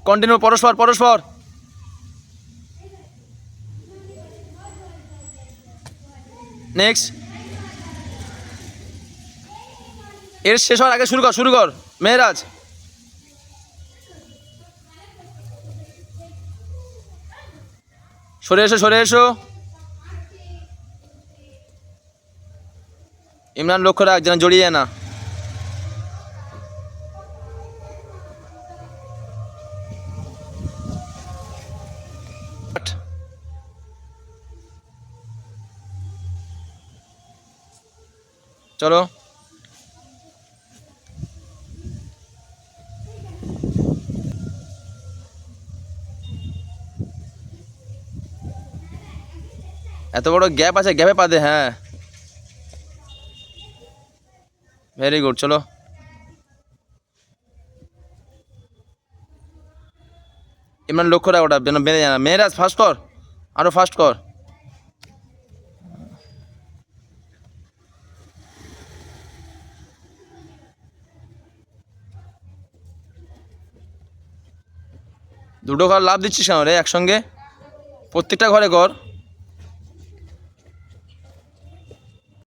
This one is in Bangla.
কন্টিনিউ, পরস্পর পরস্পর। নেক্সট। এর শেষ হওয়ার আগে শুরু কর, শুরু কর মেহরাজ। সরে এসো, সরে এসো। ইমরান লক্ষ্য রাখ যেন জড়িয়ে না। চলো। এত বড় গ্যাপ আছে, গ্যাপে পা দে। হ্যাঁ, ভেরি গুড। চলো। ইমরান লক্ষ্য রাখ ওটা যেন বেঁধে যায় না। মেহরাজ ফাস্ট কর, আরো ফাস্ট কর। দুটো ঘর লাভ দিচ্ছিস কেন রে একসঙ্গে? প্রত্যেকটা ঘরে কর।